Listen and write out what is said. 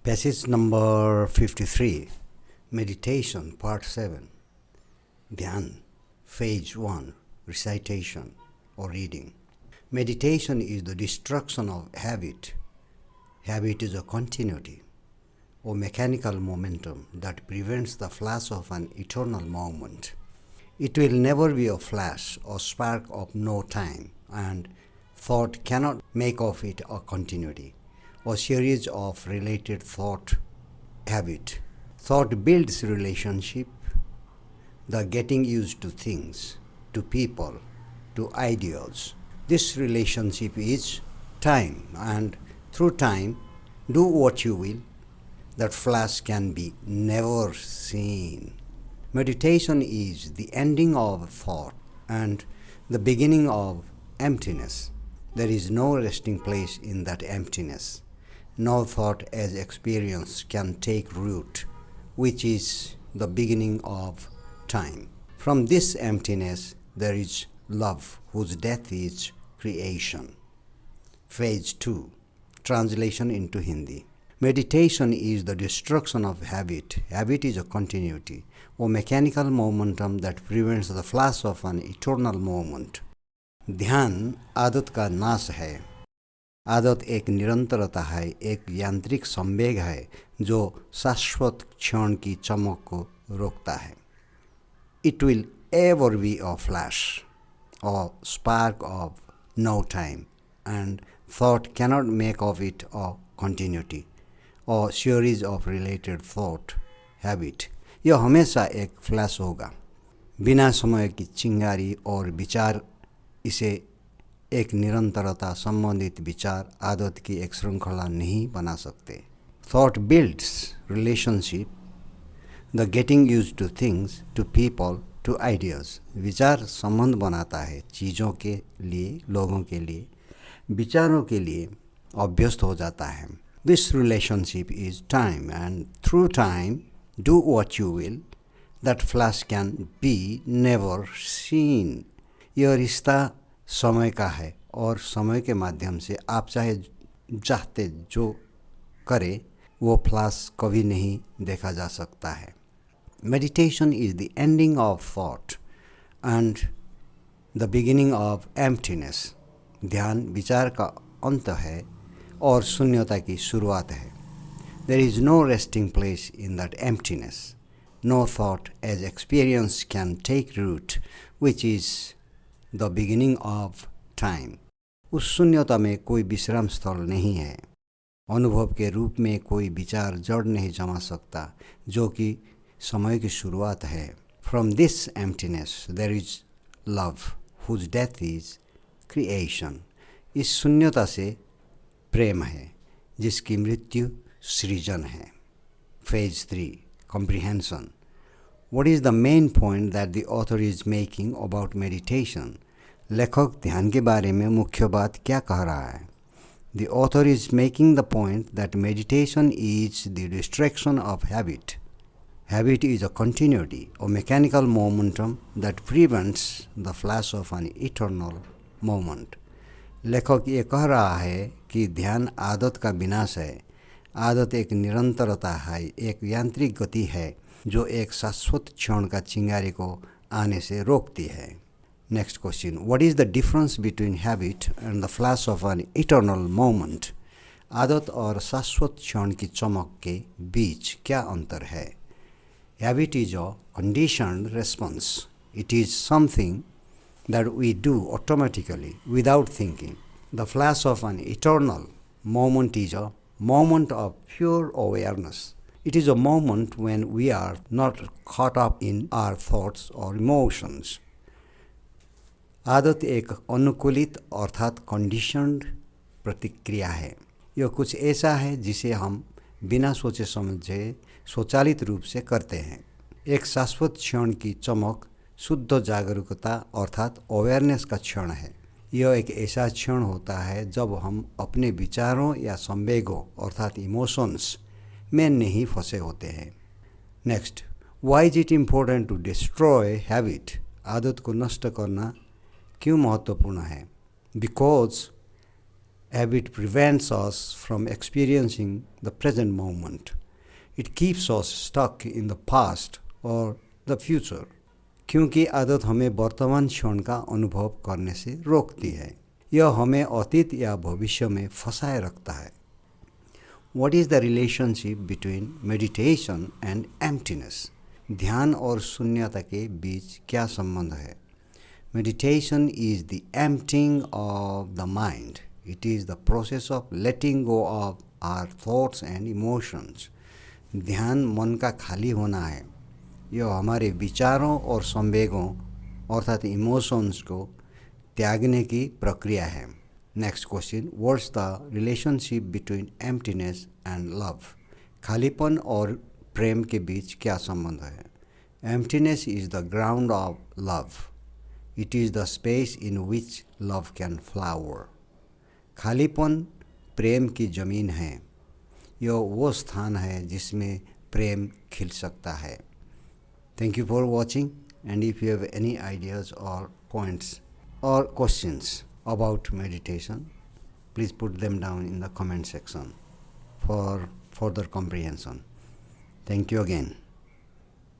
Passage number 53, Meditation, Part 7, Dhyan, Phase 1, Recitation or Reading. Meditation is the destruction of habit. Habit is a continuity or mechanical momentum that prevents the flash of an eternal moment. It will never be a flash or spark of no time, and thought cannot make of it a continuity or series of related thought habit. Thought builds relationship, the getting used to things, to people, to ideas. This relationship is time, and through time, do what you will, that flash can be never seen. Meditation is the ending of thought and the beginning of emptiness. There is no resting place in that emptiness. No thought as experience can take root, which is the beginning of time. From this emptiness, there is love, whose death is creation. Phase 2, Translation into Hindi. Meditation is the destruction of habit. Habit is a continuity or mechanical momentum that prevents the flash of an eternal moment. ध्यान आदत का नाश है. आदत एक निरंतरता है, एक यांत्रिक संवेग है जो शाश्वत क्षण की चमक को रोकता है. It will ever be a flash or spark of no time, and thought cannot make of it a continuity or series of related thought habit. यह हमेशा एक फ्लैश होगा. बिना समय की चिंगारी और विचार इसे एक निरंतरता संबंधित विचार आदत की एक श्रृंखला नहीं बना सकते. Thought builds relationship, the getting used to things, to people, to ideas. विचार संबंध बनाता है चीज़ों के लिए, लोगों के लिए, विचारों के लिए अभ्यस्त हो जाता है. This relationship is time, and through time, do what you will, that flash can be never seen. यह रिश्ता समय का है और समय के माध्यम से आप चाहते जो करे वो फ्लैश कभी नहीं देखा जा सकता है. Meditation is the ending of thought and the beginning of emptiness. ध्यान विचार का अंत है और शून्यता की शुरुआत है. There is no resting place in that emptiness. No thought as experience can take root, which is the beginning of time. उस शून्यता में कोई विश्राम स्थल नहीं है. अनुभव के रूप में कोई विचार जड़ नहीं जमा सकता जो कि समय की शुरुआत है. From this emptiness there is love, whose death is creation. इस शून्यता से प्रेम है जिसकी मृत्यु सृजन है. Phase 3, Comprehension. What is the main point that the author is making about meditation? लेखक ध्यान के बारे में मुख्य बात क्या कह रहा है? The author is making the point that meditation is the destruction of habit. Habit is a continuity or mechanical momentum that prevents the flash of an eternal moment. लेखक ये कह रहा है कि ध्यान आदत का विनाश है. आदत एक निरंतरता है, एक यांत्रिक गति है जो एक शाश्वत क्षण का चिंगारी को आने से रोकती है. Next question. What is the difference between habit and the flash of an eternal moment? आदत और शाश्वत क्षण की चमक के बीच क्या अंतर है? Habit is a conditioned response. It is something that we do automatically without thinking. The flash of an eternal moment is a moment of pure awareness. It is a moment when we are not caught up in our thoughts or emotions. आदत एक अनुकूलित अर्थात conditioned प्रतिक्रिया है. यह कुछ ऐसा है जिसे हम बिना सोचे समझे स्वचालित रूप से करते हैं. एक शाश्वत क्षण की चमक शुद्ध जागरूकता अर्थात अवेयरनेस का क्षण है. यह एक ऐसा क्षण होता है जब हम अपने विचारों या संवेगों अर्थात इमोशंस में नहीं फंसे होते हैं. Next. Why is it important to destroy habit? आदत को नष्ट करना क्यों महत्वपूर्ण है? Because Habit prevents us from experiencing the present moment. It keeps us stuck in the past or the future. क्योंकि आदत हमें वर्तमान क्षण का अनुभव करने से रोकती है, यह हमें अतीत या भविष्य में फंसाए रखता है. What is the relationship between meditation and emptiness? ध्यान और शून्यता के बीच क्या संबंध है? Meditation is the emptying of the mind. It is the process of letting go of our thoughts and emotions. ध्यान मन का खाली होना है. यह हमारे विचारों और संवेगों अर्थात इमोशंस को त्यागने की प्रक्रिया है. Next question, what's the relationship between emptiness and love? खालीपन और प्रेम के बीच क्या संबंध है? Emptiness is the ground of love. It is the space in which love can flower. खालीपन प्रेम की ज़मीन है. यह वो स्थान है जिसमें प्रेम खिल सकता है. Thank you for watching, and if you have any ideas or points or questions about meditation, please put them down in the comment section for further comprehension. Thank you again.